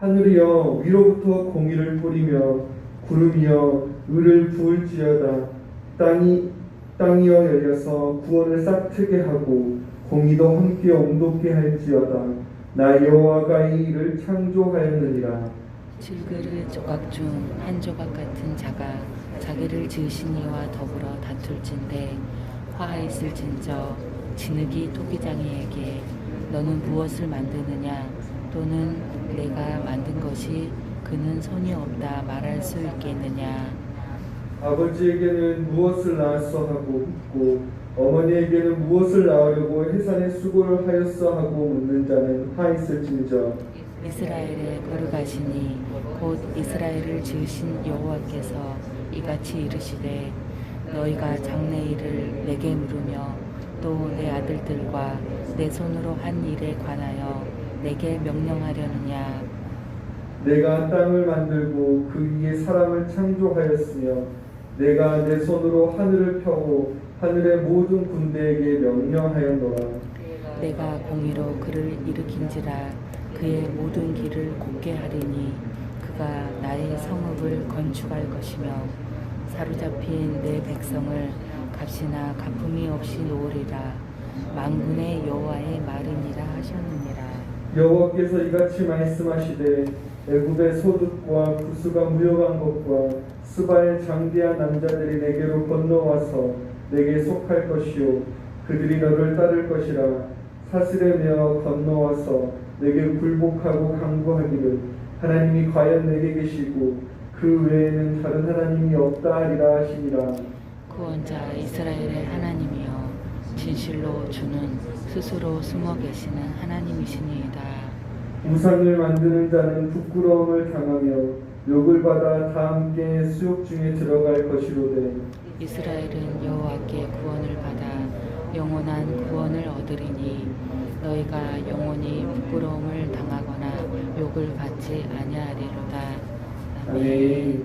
하늘이여 위로부터 공의를 뿌리며 구름이여 의를 부을지어다. 땅이여 열려서 구원을 싹트게 하고 공의도 함께 옹돋게 할지어다. 나 여호와가 이 일을 창조하였느니라. 질그릇 조각 중 한 조각 같은 자가 자기를 지으신 이와 더불어 다툴진대 화하였을진저 진흙이 토기장이에게 너는 무엇을 만드느냐 또는 내가 만든 것이 그는 손이 없다 말할 수 있겠느냐. 아버지에게는 무엇을 낳았어 하고 묻고 어머니에게는 무엇을 낳으려고 해산의 수고를 하였어 하고 묻는 자는 화있을진저 이스라엘의 거룩하시니 곧 이스라엘을 지으신 여호와께서 이같이 이르시되 너희가 장래일을 내게 물으며 또 내 아들들과 내 손으로 한 일에 관하여 내게 명령하려느냐. 내가 땅을 만들고 그 위에 사람을 창조하였으며 내가 내 손으로 하늘을 펴고 하늘의 모든 군대에게 명령하였노라. 내가 공의로 그를 일으킨지라 그의 모든 길을 곱게 하리니 그가 나의 성읍을 건축할 것이며 사로잡힌 내 백성을 값이나 갚음이 없이 놓으리라. 만군의 여호와의 말이니라 하셨느니라. 여호와께서 이같이 말씀하시되 애굽의 소득과 구수가 무역한 것과 스바의 장대한 남자들이 내게로 건너와서 내게 속할 것이요 그들이 너를 따를 것이라. 사슬에 매어 건너와서 내게 굴복하고 강구하기를 하나님이 과연 내게 계시고 그 외에는 다른 하나님이 없다 하리라 하시니라. 구원자 이스라엘의 하나님이여 진실로 주는 스스로 숨어 계시는 하나님이시니이다. 우상을 만드는 자는 부끄러움을 당하며 욕을 받아 다 함께 수욕 중에 들어갈 것이로되 이스라엘은 여호와께 구원을 받아 영원한 구원을 얻으리니 너희가 영원히 부끄러움을 당하거나 욕을 받지 아니하리로다. 아멘.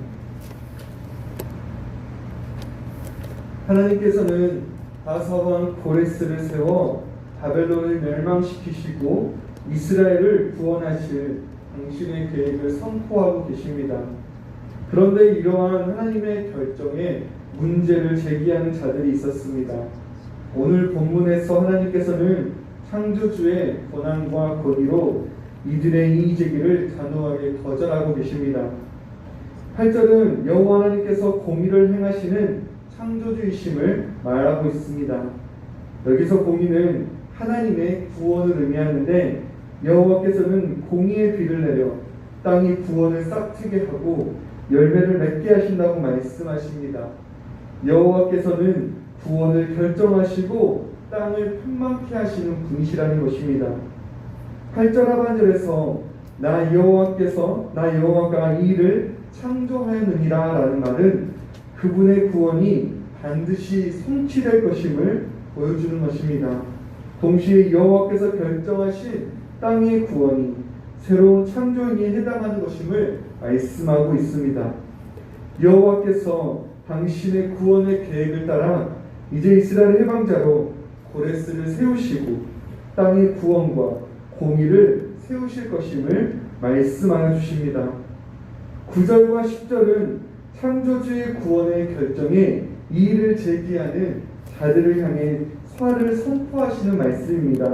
하나님께서는 바사왕 고레스를 세워 바벨론을 멸망시키시고 이스라엘을 구원하실 당신의 계획을 선포하고 계십니다. 그런데 이러한 하나님의 결정에 문제를 제기하는 자들이 있었습니다. 오늘 본문에서 하나님께서는 창조주의 권한과 권위로 이들의 이의 제기를 단호하게 거절하고 계십니다. 8절은 여호와 하나님께서 공의를 행하시는 창조주이심을 말하고 있습니다. 여기서 공의는 하나님의 구원을 의미하는데 여호와께서는 공의의 비를 내려 땅이 구원을 싹트게 하고 열매를 맺게 하신다고 말씀하십니다. 여호와께서는 구원을 결정하시고 땅을 풍만케 하시는 분이시라는 것입니다. 8절 하반절에서 나 여호와가 이 일을 창조하였느니라 라는 말은 그분의 구원이 반드시 성취될 것임을 보여주는 것입니다. 동시에 여호와께서 결정하신 땅의 구원이 새로운 창조인에 해당하는 것임을 말씀하고 있습니다. 여호와께서 당신의 구원의 계획을 따라 이제 이스라엘 해방자로 고레스를 세우시고 땅의 구원과 공의를 세우실 것임을 말씀하여 주십니다. 9절과 10절은 창조주의 구원의 결정에 이의를 제기하는 자들을 향해 화를 선포하시는 말씀입니다.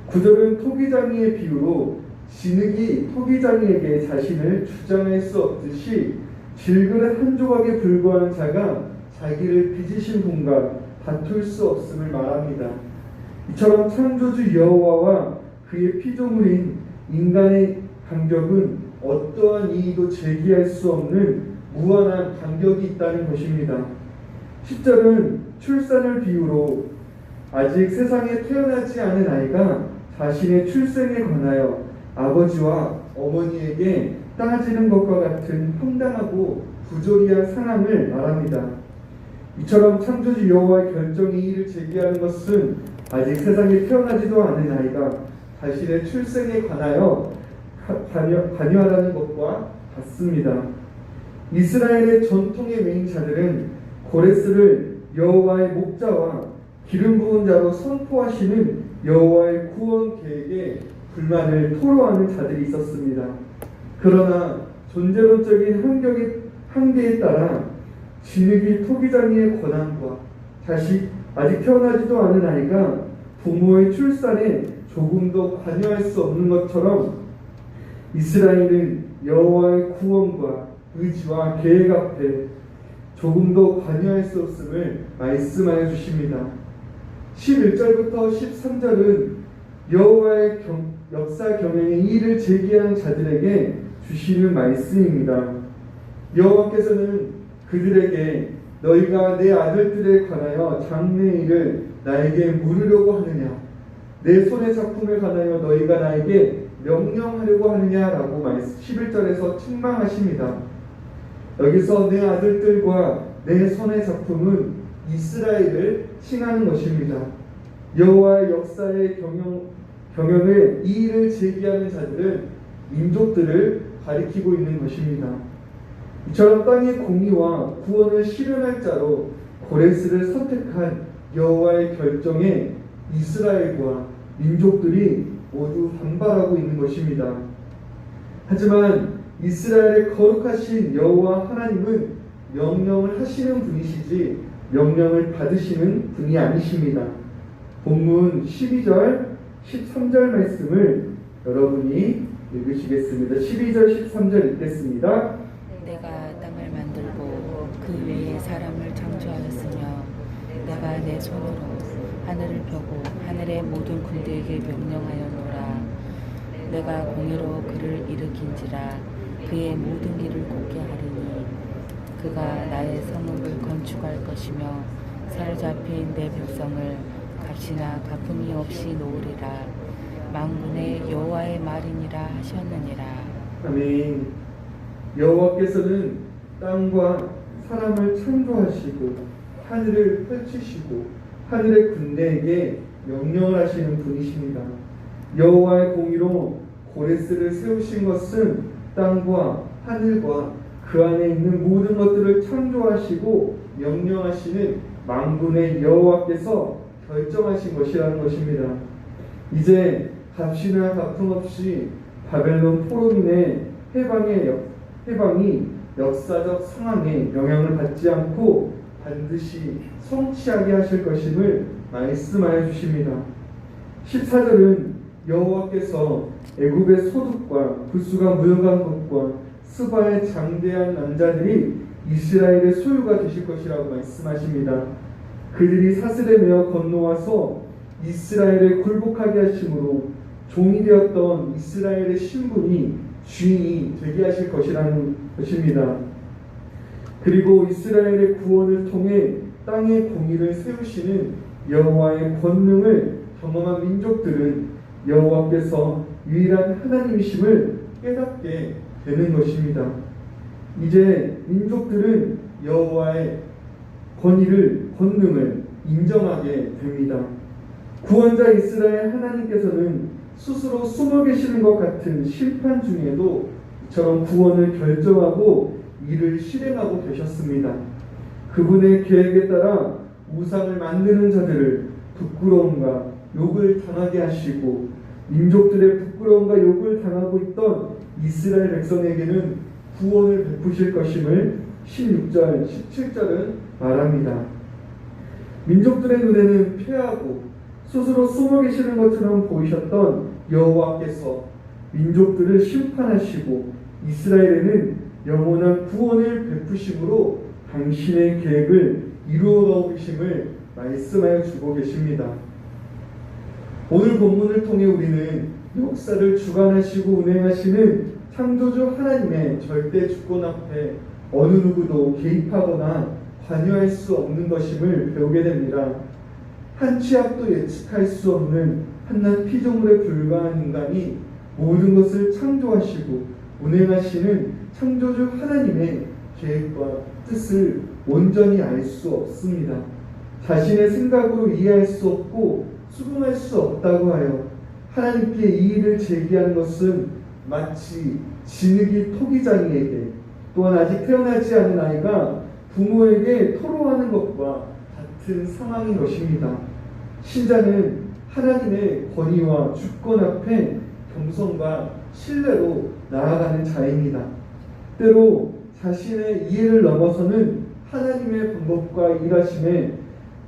9절은 토기장이의 비유로 진흙이 토기장이에게 자신을 주장할 수 없듯이 질그릇 한 조각에 불과한 자가 자기를 빚으신 분과 다툴 수 없음을 말합니다. 이처럼 창조주 여호와와 그의 피조물인 인간의 간격은 어떠한 이의도 제기할 수 없는 무한한 간격이 있다는 것입니다. 10절은 출산을 비유로 아직 세상에 태어나지 않은 아이가 자신의 출생에 관하여 아버지와 어머니에게 따지는 것과 같은 황당하고 부조리한 상황을 말합니다. 이처럼 창조주 여호와의 결정의 이의를 제기하는 것은 아직 세상에 태어나지도 않은 아이가 자신의 출생에 관하여 관여하라는 것과 같습니다. 이스라엘의 전통의 맹자들은 고레스를 여호와의 목자와 기름 부은 자로 선포하시는 여호와의 구원 계획의 불만을 토로하는 자들이 있었습니다. 그러나 존재론적인 한계에 따라 진흙이 토기장이의 권한과 아직 태어나지도 않은 아이가 부모의 출산에 조금도 관여할 수 없는 것처럼 이스라엘은 여호와의 구원과 의지와 계획 앞에 조금도 관여할 수 없음을 말씀하여 주십니다. 11절부터 13절은 여호와의 역사 경영의 일을 제기하는 자들에게 주시는 말씀입니다. 여호와께서는 그들에게 너희가 내 아들들에 관하여 장래의 일을 나에게 물으려고 하느냐, 내 손의 작품에 관하여 너희가 나에게 명령하려고 하느냐라고 11절에서 책망하십니다. 여기서 내 아들들과 내 손의 작품은 이스라엘을 칭하는 것입니다. 여호와의 역사의 경영을 이 일을 제기하는 자들은 민족들을 가리키고 있는 것입니다. 이처럼 땅의 공의와 구원을 실현할 자로 고레스를 선택한 여호와의 결정에 이스라엘과 민족들이 모두 반발하고 있는 것입니다. 하지만 이스라엘의 거룩하신 여호와 하나님은 명령을 하시는 분이시지 명령을 받으시는 분이 아니십니다. 본문 12절, 13절 말씀을 여러분이 읽으시겠습니다. 12절, 13절 읽겠습니다. 내가 땅을 만들고 그 위에 사람을 창조하였으며 내가 내 손으로 하늘을 펴고 하늘의 모든 군대에게 명령하였노라. 내가 공의로 그를 일으킨지라 그의 모든 길을 곱게 하리니 그가 나의 성읍을 건축할 것이며 사로잡힌 내 백성을 값이나 갚음이 없이 놓으리라. 만군의 여호와의 말이니라 하셨느니라. 아멘. 여호와께서는 땅과 사람을 창조하시고 하늘을 펼치시고 하늘의 군대에게 명령을 하시는 분이십니다. 여호와의 공의로 고레스를 세우신 것은 땅과 하늘과 그 안에 있는 모든 것들을 창조하시고 명령하시는 만군의 여호와께서 결정하신 것이라는 것입니다. 이제 값이나 갚음 없이 바벨론 포로민의 해방이 역사적 상황에 영향을 받지 않고 반드시 성취하게 하실 것임을 말씀하여 주십니다. 14절은 여호와께서 애굽의 소득과 부수가 무역한 것과 스바의 장대한 남자들이 이스라엘의 소유가 되실 것이라고 말씀하십니다. 그들이 사슬에 매어 건너와서 이스라엘을 굴복하게 하심으로 종이 되었던 이스라엘의 신분이 주인이 되게 하실 것이라는 것입니다. 그리고 이스라엘의 구원을 통해 땅의 공의를 세우시는 여호와의 권능을 경험한 민족들은 여호와께서 유일한 하나님이심을 깨닫게 되는 것입니다. 이제 민족들은 여호와의 권능을 인정하게 됩니다. 구원자 이스라엘 하나님께서는 스스로 숨어 계시는 것 같은 심판 중에도 이처럼 구원을 결정하고 일을 실행하고 계셨습니다. 그분의 계획에 따라 우상을 만드는 자들을 부끄러움과 욕을 당하게 하시고 민족들의 부끄러움과 욕을 당하고 있던 이스라엘 백성에게는 구원을 베푸실 것임을 16절, 17절은 말합니다. 민족들의 눈에는 패하고 스스로 숨어 계시는 것처럼 보이셨던 여호와께서 민족들을 심판하시고 이스라엘에는 영원한 구원을 베푸심으로 당신의 계획을 이루어 가심을 말씀하여 주고 계십니다. 오늘 본문을 통해 우리는 역사를 주관하시고 운행하시는 창조주 하나님의 절대 주권 앞에 어느 누구도 개입하거나 관여할 수 없는 것임을 배우게 됩니다. 한 치 앞도 예측할 수 없는 한낱 피조물에 불과한 인간이 모든 것을 창조하시고 운행하시는 창조주 하나님의 계획과 뜻을 온전히 알 수 없습니다. 자신의 생각으로 이해할 수 없고 수긍할 수 없다고 하여 하나님께 이 일을 제기하는 것은 마치 진흙이 토기장이에게 또한 아직 태어나지 않은 아이가 부모에게 토로하는 것과 같은 상황인 것입니다. 신자는 하나님의 권위와 주권 앞에 겸손과 신뢰로 나아가는 자입니다. 때로 자신의 이해를 넘어서는 하나님의 방법과 일하심에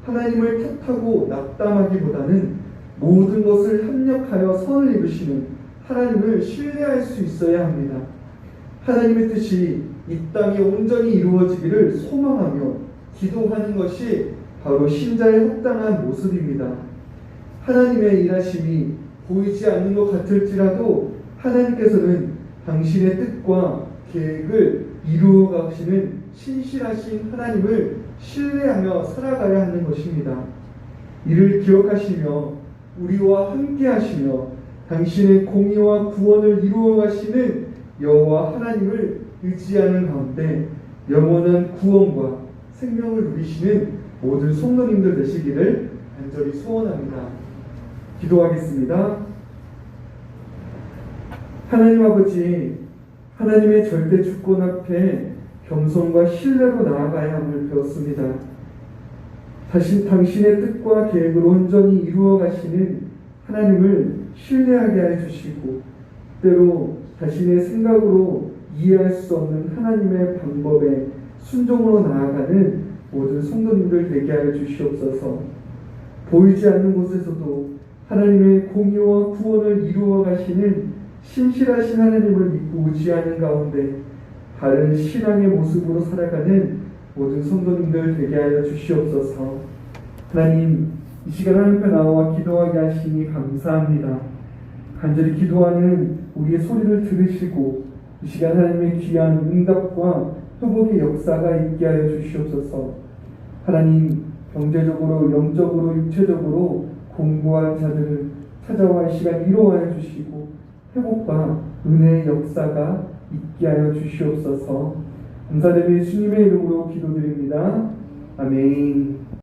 하나님을 탓하고 낙담하기보다는 모든 것을 합력하여 선을 이루시는 하나님을 신뢰할 수 있어야 합니다. 하나님의 뜻이 이 땅에 온전히 이루어지기를 소망하며 기도하는 것이 바로 신자의 합당한 모습입니다. 하나님의 일하심이 보이지 않는 것 같을지라도 하나님께서는 당신의 뜻과 계획을 이루어 가시는 신실하신 하나님을 신뢰하며 살아가야 하는 것입니다. 이를 기억하시며 우리와 함께 하시며 당신의 공의와 구원을 이루어 가시는 여호와 하나님을 의지하는 가운데 영원한 구원과 생명을 누리시는 모든 성도님들 되시기를 간절히 소원합니다. 기도하겠습니다. 하나님 아버지, 하나님의 절대 주권 앞에 겸손과 신뢰로 나아가야 함을 배웠습니다. 당신의 뜻과 계획을 온전히 이루어 가시는 하나님을 신뢰하게 해주시고 때로 자신의 생각으로 이해할 수 없는 하나님의 방법에 순종으로 나아가는 모든 성도님들 되게 하여 주시옵소서. 보이지 않는 곳에서도 하나님의 공의와 구원을 이루어 가시는 신실하신 하나님을 믿고 의지하는 가운데 바른 신앙의 모습으로 살아가는 모든 성도님들 되게 하여 주시옵소서. 하나님, 이 시간 하나님 앞에 나와 기도하게 하시니 감사합니다. 간절히 기도하는 우리의 소리를 들으시고 이 시간 하나님의 귀한 응답과 회복의 역사가 있게 하여 주시옵소서. 하나님, 경제적으로, 영적으로, 육체적으로 공부한 자들을 찾아와 이 시간 위로하여 주시고 회복과 은혜의 역사가 있게 하여 주시옵소서. 감사드리며 예수님의 이름으로 기도드립니다. 아멘.